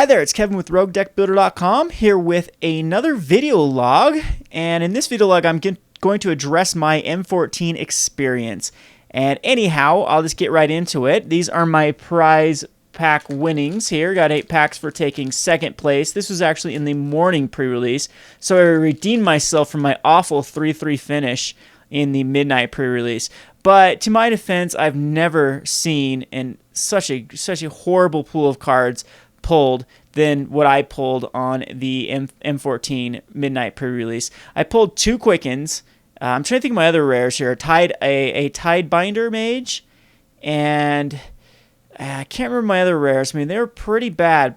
Hi there, it's Kevin with Roguedeckbuilder.com here with another video log, and in this video log I'm going to address my M14 experience. And anyhow, I'll just get right into it. These are my prize pack winnings here. Got 8 packs for taking second place. This was actually in the morning pre-release, so I redeemed myself from my awful 3-3 finish in the midnight pre-release. But to my defense, I've never seen such a horrible pool of cards pulled than what I pulled on the M14 midnight pre-release. I pulled 2 Quickens. I'm trying to think of my other rares here. A Tidebinder Mage, and I can't remember my other rares. I mean, they were pretty bad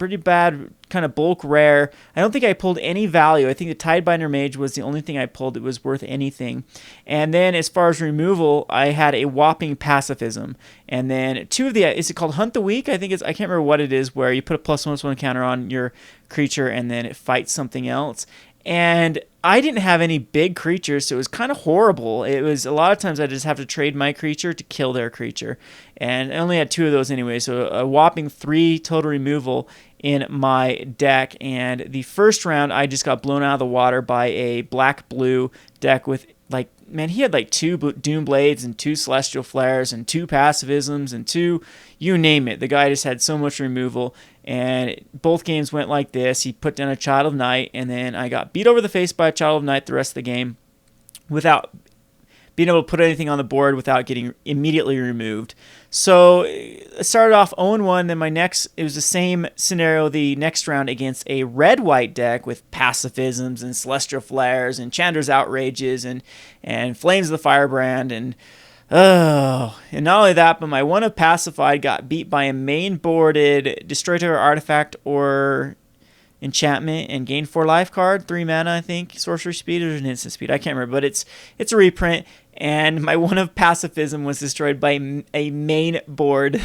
kind of bulk rare. I don't think I pulled any value. I think the Tidebinder Mage was the only thing I pulled that was worth anything. And then as far as removal, I had a whopping Pacifism. And then 2 of the, is it called Hunt the Weak? I think it's, I can't remember what it is, where you put a +1/+1 counter on your creature and then it fights something else. And I didn't have any big creatures, so it was kind of horrible. It was a lot of times I just have to trade my creature to kill their creature. And I only had 2 of those anyway, so a whopping 3 total removal in my deck. And the first round, I just got blown out of the water by a black-blue deck with, like, man, he had like 2 Doom Blades and 2 Celestial Flares and 2 Pacifisms and 2, you name it. The guy just had so much removal. And both games went like this. He put down a Child of Night, and then I got beat over the face by a Child of Night the rest of the game without being able to put anything on the board without getting immediately removed. So I started off 0-1, then it was the same scenario the next round against a red-white deck with Pacifisms and Celestial Flares and Chandra's Outrages and Flames of the Firebrand and and not only that, but my one of Pacified got beat by a main-boarded Destroy Target Artifact or Enchantment and gain 4 life card, 3 mana, I think, sorcery speed or an instant speed, I can't remember, but it's a reprint, and my one of Pacifism was destroyed by a main board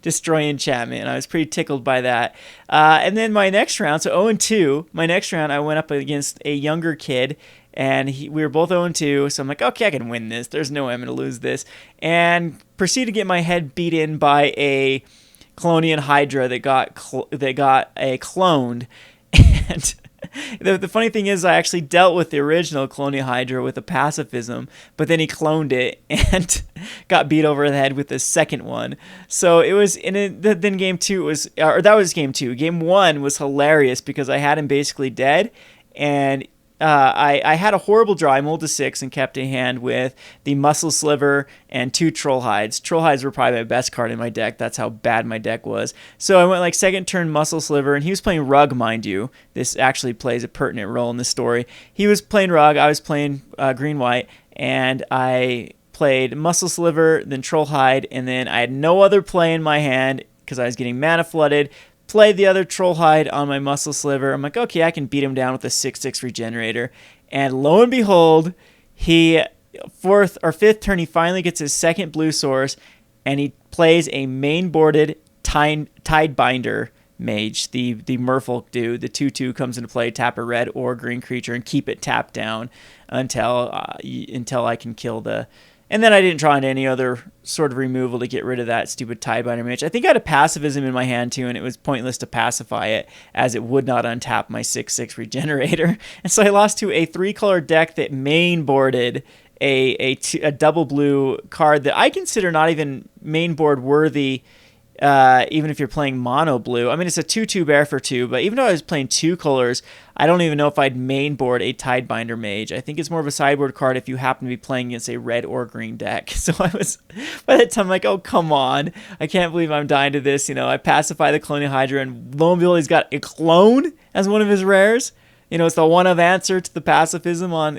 Destroy Enchantment, and I was pretty tickled by that. And then my next round, so 0-2, my next round I went up against a younger kid, and we were both 0-2, so I'm like, okay, I can win this. There's no way I'm going to lose this. And proceeded to get my head beat in by a Kalonian Hydra that got cloned. And the funny thing is I actually dealt with the original Kalonian Hydra with a Pacifism, but then he cloned it and got beat over the head with the second one. So it was, then game 2 was, or that was game 2. Game 1 was hilarious because I had him basically dead, and I had a horrible draw. I mulled to 6 and kept a hand with the Muscle Sliver and 2 Troll Hides. Troll Hides were probably my best card in my deck. That's how bad my deck was. So I went like second turn Muscle Sliver, and he was playing Rug, mind you. This actually plays a pertinent role in the story. He was playing Rug, I was playing green-white, and I played Muscle Sliver, then Troll Hide, and then I had no other play in my hand because I was getting mana flooded. Played the other Troll Hide on my Muscle Sliver. I'm like, okay, I can beat him down with a 6/6 Regenerator. And lo and behold, he, 4th or 5th turn, he finally gets his second blue source, and he plays a main-boarded Tidebinder Mage, the Merfolk dude. The 2/2 comes into play, tap a red or green creature, and keep it tapped down until I can kill the... And then I didn't draw into any other sort of removal to get rid of that stupid Tidebinder Mage. I think I had a Pacifism in my hand too, and it was pointless to pacify it as it would not untap my 6/6 Regenerator. And so I lost to a 3-color deck that main boarded a double blue card that I consider not even main board worthy. Even if you're playing mono blue. I mean, it's a 2/2 bear for 2, but even though I was playing 2 colors, I don't even know if I'd main board a Tidebinder Mage. I think it's more of a sideboard card if you happen to be playing against a red or green deck. So I was, by that time, like, oh, come on. I can't believe I'm dying to this. You know, I pacify the Kalonian Hydra, and lo and behold, he's got a clone as one of his rares. You know, it's the one of answer to the Pacifism on,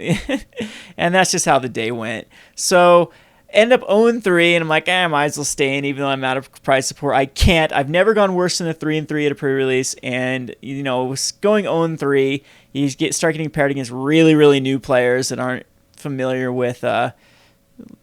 and that's just how the day went. So... end up 0-3, and I'm like, I might as well stay in, even though I'm out of prize support. I can't. I've never gone worse than a 3-3 at a pre-release, and, you know, going 0-3, you start getting paired against really, really new players that aren't familiar with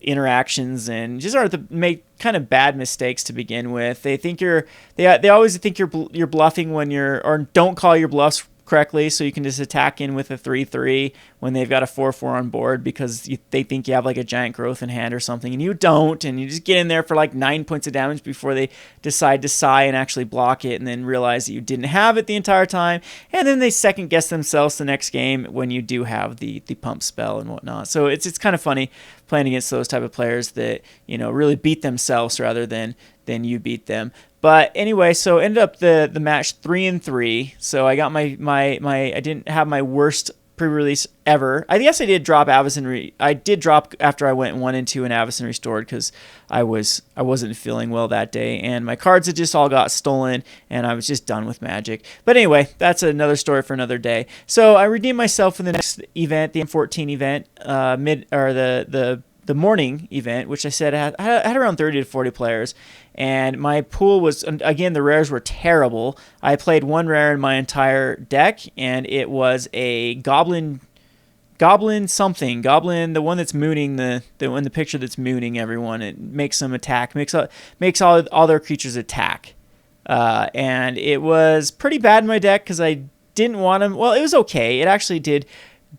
interactions and just are to make kind of bad mistakes to begin with. They think they always think you're bluffing when or don't call your bluffs correctly, so you can just attack in with a 3/3 when they've got a 4/4 on board because they think you have like a giant growth in hand or something, and you don't, and you just get in there for like 9 points of damage before they decide to sigh and actually block it, and then realize that you didn't have it the entire time, and then they second guess themselves the next game when you do have the pump spell and whatnot. So it's kind of funny playing against those type of players that, you know, really beat themselves rather than you beat them. But anyway, so ended up the match 3-3. So I got my I didn't have my worst pre-release ever. I guess I did drop Avacyn. I did drop after I went 1-2 and Avacyn restored because I wasn't feeling well that day, and my cards had just all got stolen, and I was just done with Magic. But anyway, that's another story for another day. So I redeemed myself in the next event, the M14 event, the morning event, which I said I had around 30 to 40 players, and my pool was, again, the rares were terrible. I played one rare in my entire deck, and it was a goblin something, the one that's mooning the one, the picture that's mooning everyone. It makes them attack, makes all their creatures attack, and it was pretty bad in my deck because I didn't want them. Well, it was okay. It actually did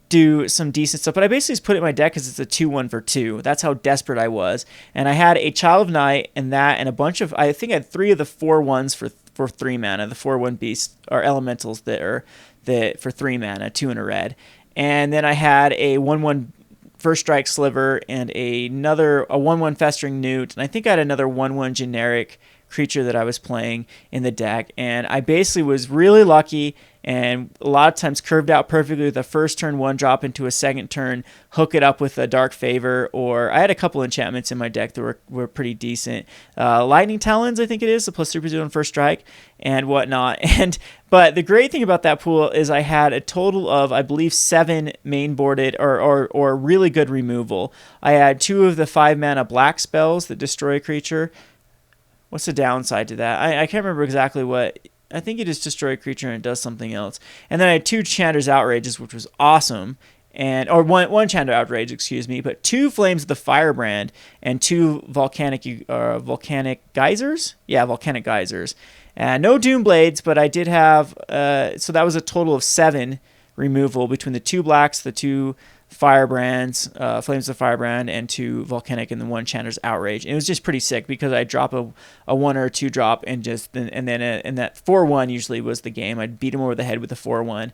do some decent stuff, but I basically just put it in my deck because it's a 2/1 for 2. That's how desperate I was. And I had a Child of Night and that, and a bunch of, I think I had 3 of the 4/1s for 3 mana. The 4/1 beasts are elementals that are for 3 mana, 2 and a red. And then I had a 1/1 First Strike Sliver and a 1/1 Festering Newt, and I think I had another 1/1 generic creature that I was playing in the deck, and I basically was really lucky and a lot of times curved out perfectly with a first turn 1-drop into a second turn, hook it up with a Dark Favor, or I had a couple enchantments in my deck that were pretty decent. Lightning Talons, I think it is, the +3/+2 on first strike and whatnot. But the great thing about that pool is I had a total of, I believe, 7 main boarded or really good removal. I had 2 of the 5-mana black spells that destroy a creature. What's the downside to that? I can't remember exactly what. I think it is destroy a creature and it does something else. And then I had 2 Chanter's Outrages, which was awesome. Or one Chanter Outrage, excuse me, but 2 Flames of the Firebrand and 2 volcanic geysers? Yeah, volcanic geysers. No Doom Blades, but I did have, so that was a total of 7 removal between the 2 blacks, the 2 Firebrands, Flames of the Firebrand, and 2 Volcanic, and the 1 Chanter's Outrage. And it was just pretty sick because I drop a 1 or a 2 drop, and that 4/1 usually was the game. I'd beat them over the head with the 4/1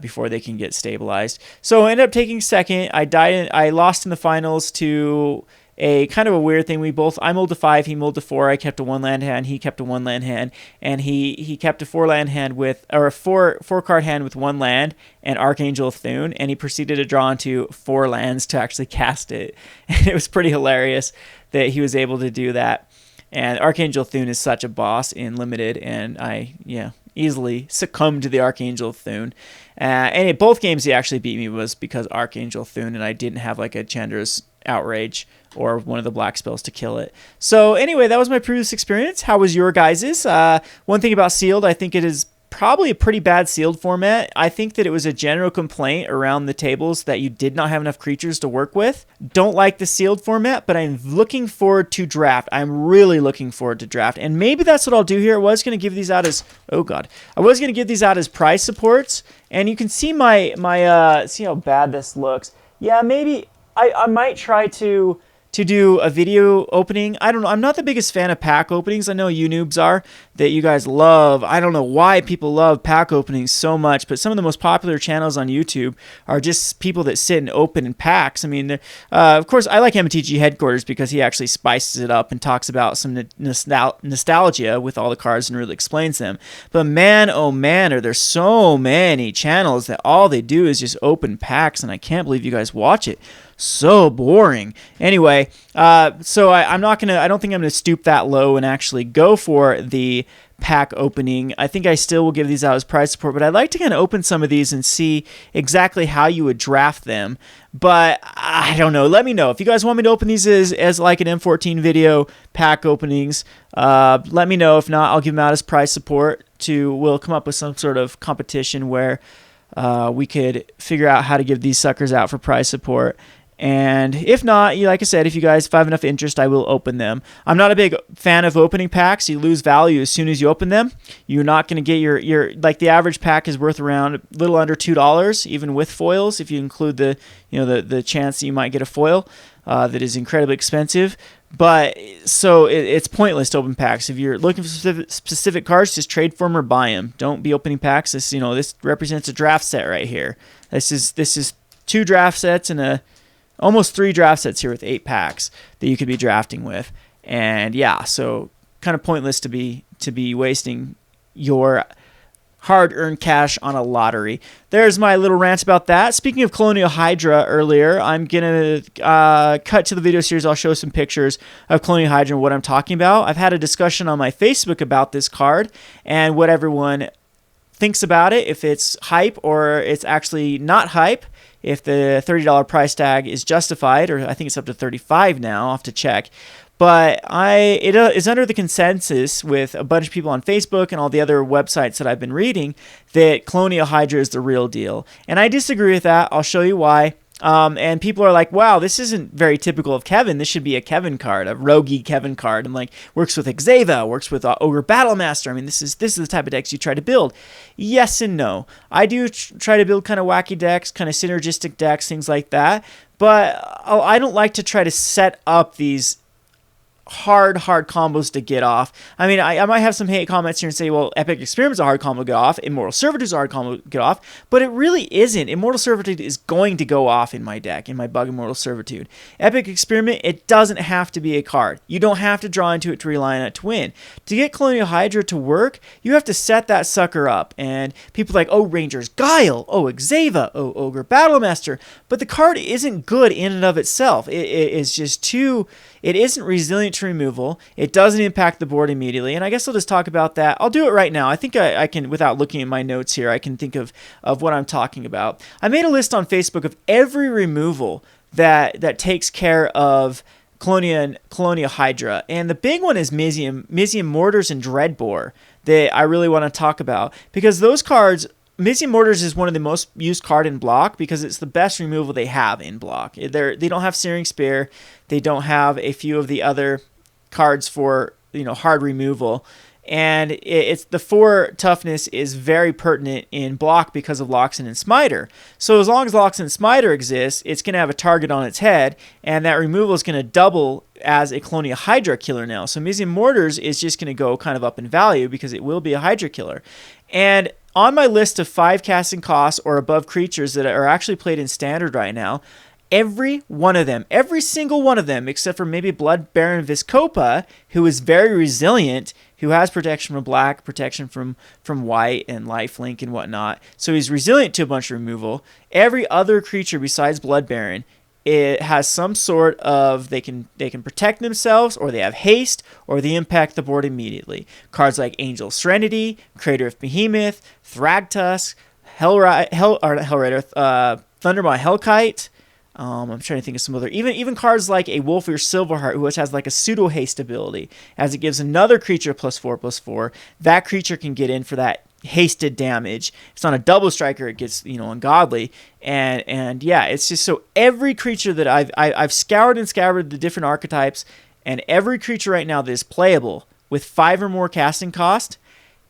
before they can get stabilized. So I ended up taking second. I lost in the finals to a kind of a weird thing. I mulled to 5, he mulled to 4. I kept a 1-land hand, he kept a 1-land hand, and he kept a 4-land hand or a 4-card hand with 1 land and Archangel Thune, and he proceeded to draw into 4 lands to actually cast it. And it was pretty hilarious that he was able to do that. And Archangel Thune is such a boss in Limited, and I easily succumbed to the Archangel Thune. And in both games he actually beat me was because Archangel Thune, and I didn't have like a Chandra's Outrage or one of the black spells to kill it. So anyway, that was my previous experience. How was your guys's? One thing about sealed, I think it is probably a pretty bad sealed format. I think that it was a general complaint around the tables that you did not have enough creatures to work with. Don't like the sealed format, but I'm looking forward to draft. I'm really looking forward to draft, and maybe that's what I'll do here. I was going to give these out as prize supports, and you can see see how bad this looks. Yeah, maybe I might try to do a video opening. I don't know. I'm not the biggest fan of pack openings. I know you noobs are, that you guys love. I don't know why people love pack openings so much, but some of the most popular channels on YouTube are just people that sit and open in packs. I mean, of course, I like MTG Headquarters because he actually spices it up and talks about some nostalgia with all the cards and really explains them. But man, oh man, are there so many channels that all they do is just open packs, and I can't believe you guys watch it. So boring. Anyway, so I don't think I'm gonna stoop that low and actually go for the pack opening. I think I still will give these out as prize support, but I'd like to kind of open some of these and see exactly how you would draft them. But I don't know. Let me know if you guys want me to open these as like an M14 video pack openings. Let me know. If not, I'll give them out as prize support. We'll come up with some sort of competition where we could figure out how to give these suckers out for prize support. And if not, like I said, if you guys have enough interest, I will open them. I'm not a big fan of opening packs. You lose value as soon as you open them. You're not going to get your like the average pack is worth around a little under $2, even with foils. If you include the the chance that you might get a foil that is incredibly expensive. But so it's pointless to open packs. If you're looking for specific cards, just trade for them or buy them. Don't be opening packs. This represents a draft set right here. This is 2 draft sets and almost 3 draft sets here with 8 packs that you could be drafting with. And yeah, so kind of pointless to be wasting your hard-earned cash on a lottery. There's my little rant about that. Speaking of Kalonian Hydra earlier, I'm going to cut to the video series. I'll show some pictures of Kalonian Hydra and what I'm talking about. I've had a discussion on my Facebook about this card and what everyone thinks about it, if it's hype or it's actually not hype, if the $30 price tag is justified, or I think it's up to $35 now, I'll have to check. But it is under the consensus with a bunch of people on Facebook and all the other websites that I've been reading that Kalonian Hydra is the real deal. And I disagree with that. I'll show you why. And people are like, wow, this isn't very typical of Kevin. This should be a Kevin card, a roguey Kevin card. And like, works with Xava, works with Ogre Battlemaster. I mean, this is the type of decks you try to build. Yes and no. I do try to build kind of wacky decks, kind of synergistic decks, things like that. But I don't like to try to set up these hard combos to get off. I mean, I might have some hate comments here and say, well, Epic Experiment's a hard combo to get off, Immortal Servitude's a hard combo to get off, but it really isn't. Immortal Servitude is going to go off in my deck, in my Bug Immortal Servitude. Epic Experiment, it doesn't have to be a card. You don't have to draw into it to rely on it to win. To get Kalonian Hydra to work, you have to set that sucker up, and people are like, oh, Ranger's Guile, oh, Xava, oh, Ogre Battlemaster, but the card isn't good in and of itself. It is just too... It isn't resilient to removal. It doesn't impact the board immediately. And I guess I'll just talk about that. I'll do it right now. I think I can, without looking at my notes here, I can think of what I'm talking about. I made a list on Facebook of every removal that takes care of Kalonian Hydra. And the big one is Mizium Mortars and Dreadbore that I really want to talk about. Because those cards... Mizium Mortars is one of the most used card in block because it's the best removal they have in block. They don't have Searing Spear. They don't have a few of the other cards for hard removal. And it's the 4 toughness is very pertinent in block because of Loxin and Smiter. So as long as Loxin and Smiter exists, it's going to have a target on its head, and that removal is going to double as a Kalonian Hydra killer now. So Mizium Mortars is just going to go kind of up in value because it will be a Hydra killer. And on my list of 5 casting costs or above creatures that are actually played in Standard right now, every single one of them, except for maybe Blood Baron Viscopa, who is very resilient, who has protection from black, protection from white and lifelink and whatnot. So he's resilient to a bunch of removal. Every other creature besides Blood Baron, it has some sort of they can protect themselves, or they have haste, or they impact the board immediately. Cards like Angel Serenity, Crater of Behemoth, Thragtusk, Thundermaw Hellkite. I'm trying to think of some other, even cards like a Wolfir Silverheart, which has like a pseudo haste ability, as it gives another creature +4/+4. That creature can get in for that hasted damage. If it's on a double striker, it gets ungodly. And yeah, it's just so every creature that I've scoured and scoured the different archetypes, and every creature right now that is playable with 5 or more casting cost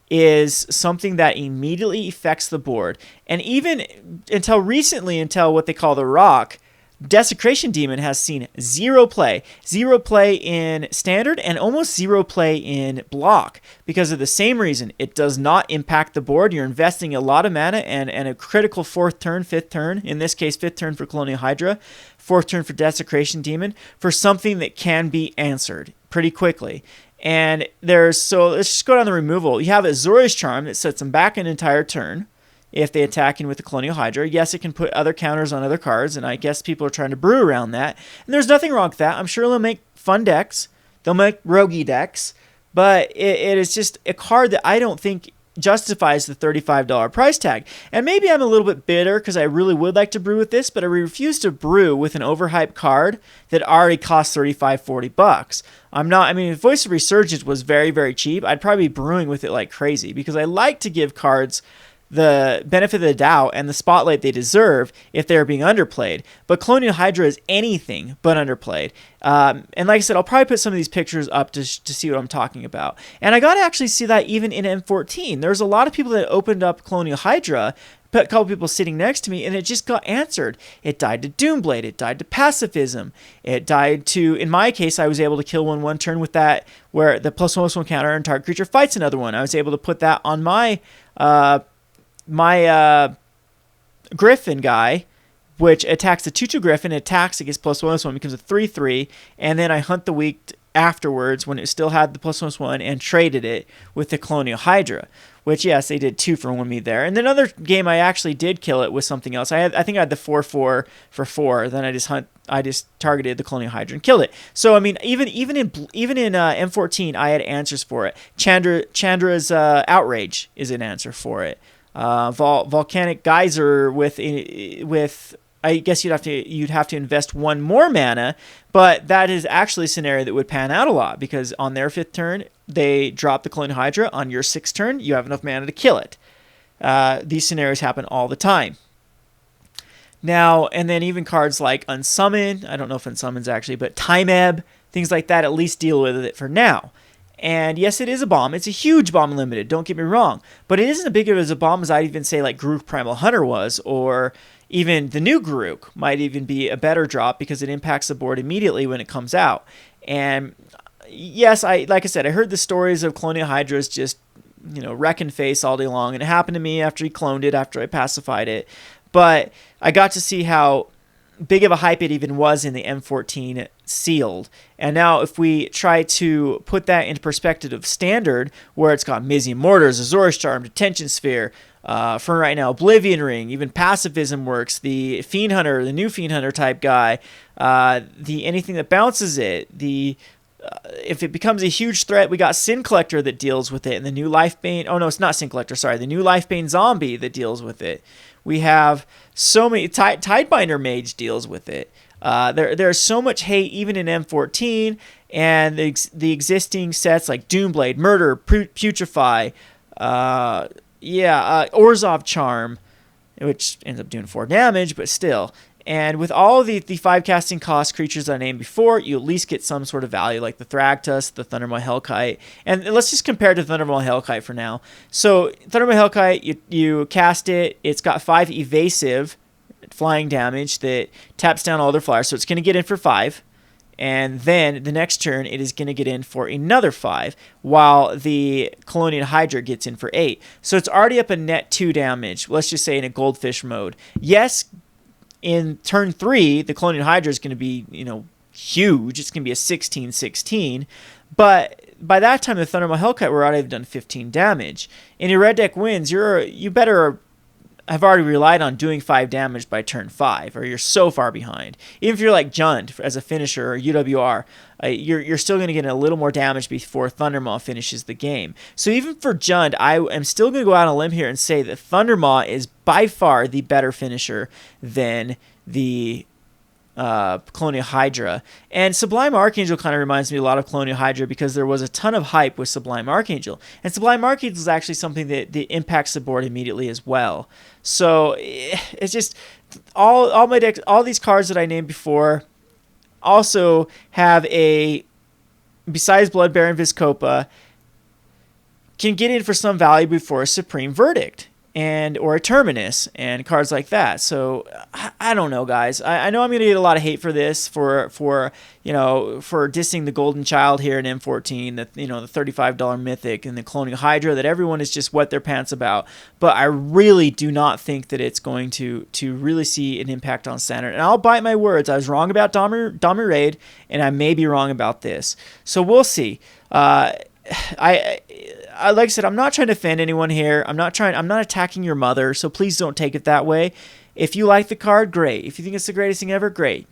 is something that immediately affects the board. And even until recently, until what they call the Rock, Desecration Demon has seen 0 play. 0 play in Standard and almost 0 play in Block because of the same reason. It does not impact the board. You're investing a lot of mana and a critical 4th turn, 5th turn, in this case 5th turn for Kalonian Hydra, 4th turn for Desecration Demon, for something that can be answered pretty quickly. And so let's just go down the removal. You have Azorius Charm that sets them back an entire turn if they attack in with the Kalonian Hydra. Yes, it can put other counters on other cards, and I guess people are trying to brew around that. And there's nothing wrong with that. I'm sure they'll make fun decks. They'll make roguey decks. But it is just a card that I don't think justifies the $35 price tag. And maybe I'm a little bit bitter because I really would like to brew with this, but I refuse to brew with an overhyped card that already costs $35-40. If Voice of Resurgence was very, very cheap, I'd probably be brewing with it like crazy because I like to give cards the benefit of the doubt and the spotlight they deserve if they're being underplayed. But Kalonian Hydra is anything but underplayed. And like I said, I'll probably put some of these pictures up to see what I'm talking about. And I got to actually see that even in M14. There's a lot of people that opened up Kalonian Hydra, a couple people sitting next to me, and it just got answered. It died to Doomblade. It died to pacifism. It died to, in my case, I was able to kill one turn with that, where the +1/+1 counter and target creature fights another one. I was able to put that on my Griffin guy, which attacks the 2/2 Griffin, attacks against +1/+1, becomes a 3/3, and then I hunt the weak afterwards when it still had the +1/+1 and traded it with the Kalonian Hydra, which, yes, they did 2 for 1 me there. And another game I actually did kill it with something else. I think I had the 4/4 for 4. Then I just targeted the Kalonian Hydra and killed it. So I mean, even in M14, I had answers for it. Chandra's Outrage is an answer for it. Volcanic Geyser with I guess you'd have to invest 1 more mana, but that is actually a scenario that would pan out a lot, because on their 5th turn they drop the Kalonian Hydra. On your 6th turn you have enough mana to kill it. These scenarios happen all the time. Now, and then even cards like Unsummon, I don't know if Unsummon's actually, but Time Ebb, things like that at least deal with it for now. And yes, it is a bomb. It's a huge bomb limited, don't get me wrong. But it isn't as big of a bomb as I'd even say like Garruk Primal Hunter was, or even the new Garruk might even be a better drop, because it impacts the board immediately when it comes out. And yes, like I said, I heard the stories of Kalonian Hydras just, wrecking face all day long. And it happened to me after he cloned it, after I pacified it. But I got to see how big of a hype it even was in the M14 sealed. And now if we try to put that into perspective of standard, where it's got Mizium Mortars, Azorius Charm, Detention Sphere, for right now, Oblivion Ring, even Pacifism works, the Fiend Hunter, the new Fiend Hunter type guy, the anything that bounces it, if it becomes a huge threat, we got Sin Collector that deals with it, and the new Lifebane, oh no, it's not Sin Collector, sorry, the new Lifebane Zombie that deals with it. We have so many, Tidebinder Mage deals with it. There's so much hate even in M14, and the existing sets like Doomblade, Murder, Putrefy, Orzhov Charm, which ends up doing 4 damage, but still. And with all the 5 casting cost creatures that I named before, you at least get some sort of value, like the Thragtusk, the Thundermaw Hellkite. And let's just compare to Thundermaw Hellkite for now. So Thundermaw Hellkite, you cast it. It's got 5 evasive flying damage that taps down all their flyers. So it's going to get in for 5. And then the next turn, it is going to get in for another 5, while the Kalonian Hydra gets in for 8. So it's already up a net 2 damage, let's just say in a Goldfish mode. Yes, in turn 3, the Kalonian Hydra is going to be, huge. It's going to be a 16/16. But by that time, the Thundermaw Hellkite will already have done 15 damage. In your red deck wins, you better have already relied on doing 5 damage by turn 5, or you're so far behind. Even if you're like Jund as a finisher, or UWR, you're still going to get a little more damage before Thundermaw finishes the game. So even for Jund, I am still going to go out on a limb here and say that Thundermaw is by far the better finisher than the Kalonian Hydra. And Sublime Archangel kind of reminds me a lot of Kalonian Hydra, because there was a ton of hype with Sublime Archangel. And Sublime Archangel is actually something that impacts the board immediately as well. So it's just all my decks, all these cards that I named before also have besides Bloodbearer and Vizkopa, can get in for some value before a Supreme Verdict or a Terminus and cards like that. So I don't know, guys. I know I'm going to get a lot of hate for this, for dissing the Golden Child here in M14, the $35 Mythic and the Kalonian Hydra, that everyone is just wet their pants about. But I really do not think that it's going to really see an impact on Standard. And I'll bite my words. I was wrong about Domri Raid, and I may be wrong about this. So we'll see. Like I said, I'm not trying to offend anyone here. I'm not attacking your mother, so please don't take it that way. If you like the card, great. If you think it's the greatest thing ever, great.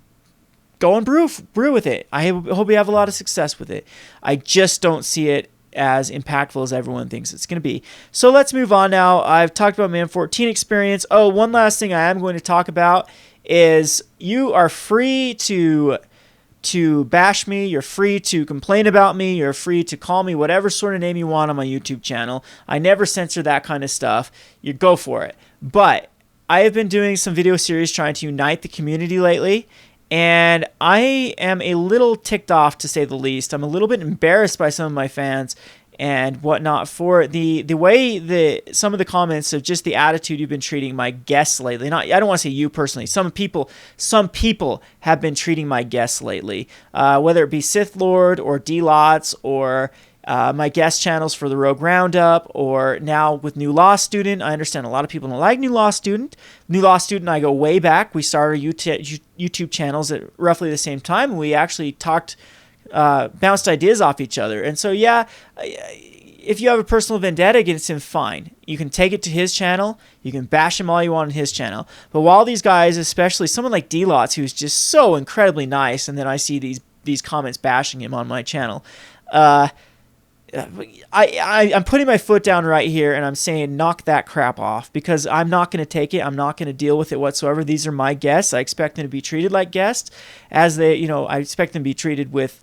Go and brew with it. I hope you have a lot of success with it. I just don't see it as impactful as everyone thinks it's going to be. So let's move on now. I've talked about my M14 experience. Oh, one last thing I am going to talk about is you are free to to bash me. You're free to complain about me. You're free to call me whatever sort of name you want on my YouTube channel. I never censor that kind of stuff. You go for it. But I have been doing some video series trying to unite the community lately, and I am a little ticked off, to say the least. I'm a little bit embarrassed by some of my fans and whatnot for the way some of the comments of just the attitude you've been treating my guests lately. I don't want to say you personally. Some people have been treating my guests lately, whether it be Sith Lord or D-Lots or my guest channels for the Rogue Roundup, or now with New Law Student. I understand a lot of people don't like New Law Student. New Law Student and I go way back. We started YouTube channels at roughly the same time, and we actually bounced ideas off each other. And so, yeah, if you have a personal vendetta against him, fine. You can take it to his channel. You can bash him all you want on his channel. But while these guys, especially someone like D-Lots, who's just so incredibly nice, and then I see these comments bashing him on my channel, I'm putting my foot down right here, and I'm saying knock that crap off, because I'm not going to take it. I'm not going to deal with it whatsoever. These are my guests. I expect them to be treated like guests, I expect them to be treated with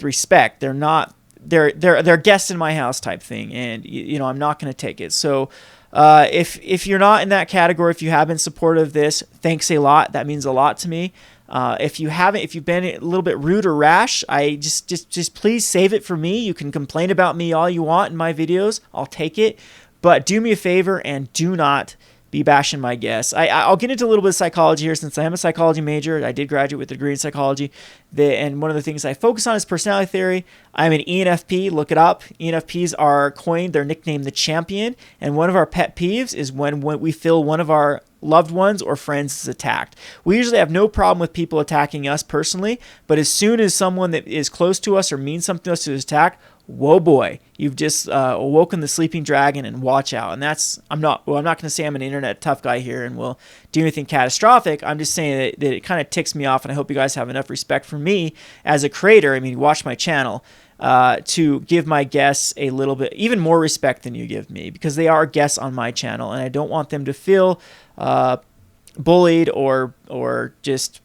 respect. They're not, they're guests in my house type thing, and I'm not going to take it. So if you're not in that category, if you have been supportive of this, thanks a lot. That means a lot to me. If you've been a little bit rude or rash, I just please save it for me. You can complain about me all you want in my videos. I'll take it, but do me a favor and do not be bashing my guests. I'll get into a little bit of psychology here, since I am a psychology major. I did graduate with a degree in psychology. And one of the things I focus on is personality theory. I'm an ENFP. Look it up. ENFPs are coined. They're nicknamed the champion. And one of our pet peeves is when we feel one of our loved ones or friends is attacked. We usually have no problem with people attacking us personally, but as soon as someone that is close to us or means something to us is attacked, whoa boy, you've just awoken the sleeping dragon, and watch out. And I'm not going to say I'm an internet tough guy here and will do anything catastrophic. I'm just saying that it kind of ticks me off, and I hope you guys have enough respect for me as a creator. I mean, watch my channel, to give my guests a little bit, even more respect than you give me, because they are guests on my channel, and I don't want them to feel bullied or just,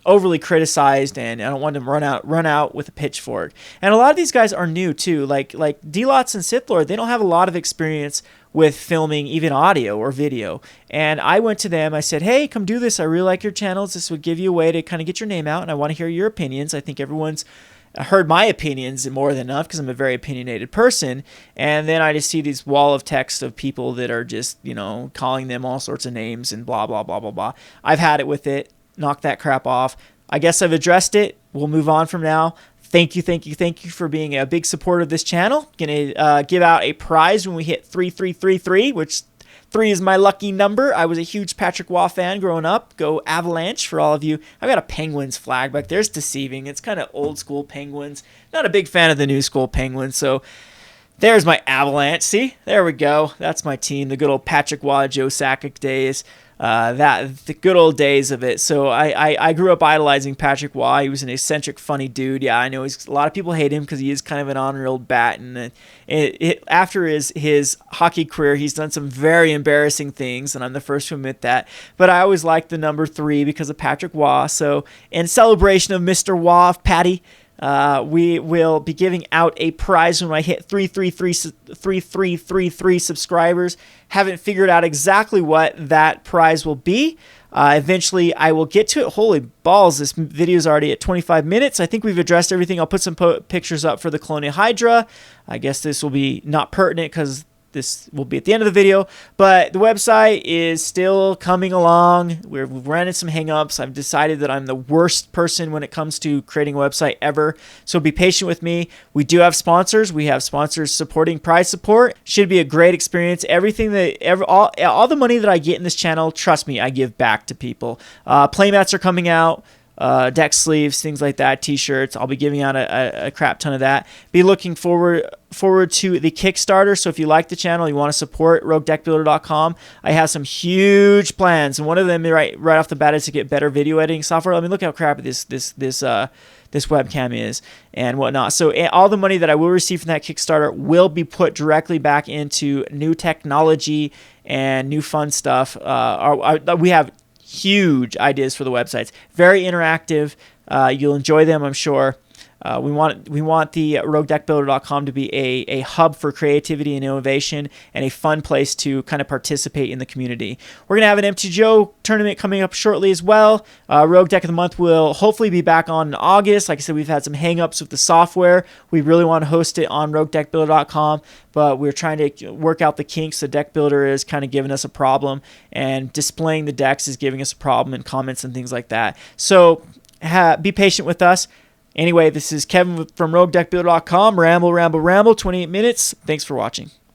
overly criticized, and I don't want them run out with a pitchfork. And a lot of these guys are new too, like D-Lots and Sith Lord. They don't have a lot of experience with filming even audio or video. And I went to them, I said, hey, come do this. I really like your channels. This would give you a way to kind of get your name out, and I want to hear your opinions. I think everyone's heard my opinions more than enough, because I'm a very opinionated person. And then I just see these wall of text of people that are just, calling them all sorts of names and blah, blah, blah, blah, blah. I've had it with it. Knock that crap off. I guess I've addressed it. We'll move on from now. Thank you for being a big supporter of this channel. Gonna give out a prize when we hit 3333, which 3 is my lucky number. I was a huge Patrick Waugh fan growing up. Go Avalanche for all of you. I've got a Penguins flag back there. It's deceiving. It's kind of old school Penguins. Not a big fan of the new school Penguins, so there's my Avalanche. See? There we go. That's my team. The good old Patrick Waugh, Joe Sakic days. The good old days of it. So I grew up idolizing Patrick Waugh. He was an eccentric, funny dude. Yeah, I know a lot of people hate him because he is kind of an ornery old bat. And after his hockey career, he's done some very embarrassing things, and I'm the first to admit that. But I always liked the number 3 because of Patrick Waugh. So in celebration of Mr. Waugh, of Patty, we will be giving out a prize when I hit 3333 subscribers. Haven't figured out exactly what that prize will be. Eventually, I will get to it. Holy balls, this video is already at 25 minutes. I think we've addressed everything. I'll put some pictures up for the Kalonian Hydra. I guess this will be not pertinent because this will be at the end of the video, but the website is still coming along. We've ran into some hangups. I've decided that I'm the worst person when it comes to creating a website ever, so be patient with me. We do have sponsors. We have sponsors supporting prize support. Should be a great experience. Everything all the money that I get in this channel, trust me, I give back to people. Playmats are coming out. Deck sleeves, things like that, t-shirts. I'll be giving out a crap ton of that. Be looking forward to the Kickstarter. So if you like the channel, you want to support Roguedeckbuilder.com, I have some huge plans, and one of them right off the bat is to get better video editing software. I mean, look how crappy this webcam is and whatnot. So all the money that I will receive from that Kickstarter will be put directly back into new technology and new fun stuff. We have huge ideas for the websites. Very interactive. You'll enjoy them, I'm sure. We want the Roguedeckbuilder.com to be a hub for creativity and innovation and a fun place to kind of participate in the community. We're going to have an MTGO tournament coming up shortly as well. Rogue Deck of the Month will hopefully be back on in August. Like I said, we've had some hang-ups with the software. We really want to host it on Roguedeckbuilder.com, but we're trying to work out the kinks. The deck builder is kind of giving us a problem, and displaying the decks is giving us a problem, and comments and things like that. So be patient with us. Anyway, this is Kevin from Roguedeckbuilder.com. Ramble, 28 minutes. Thanks for watching.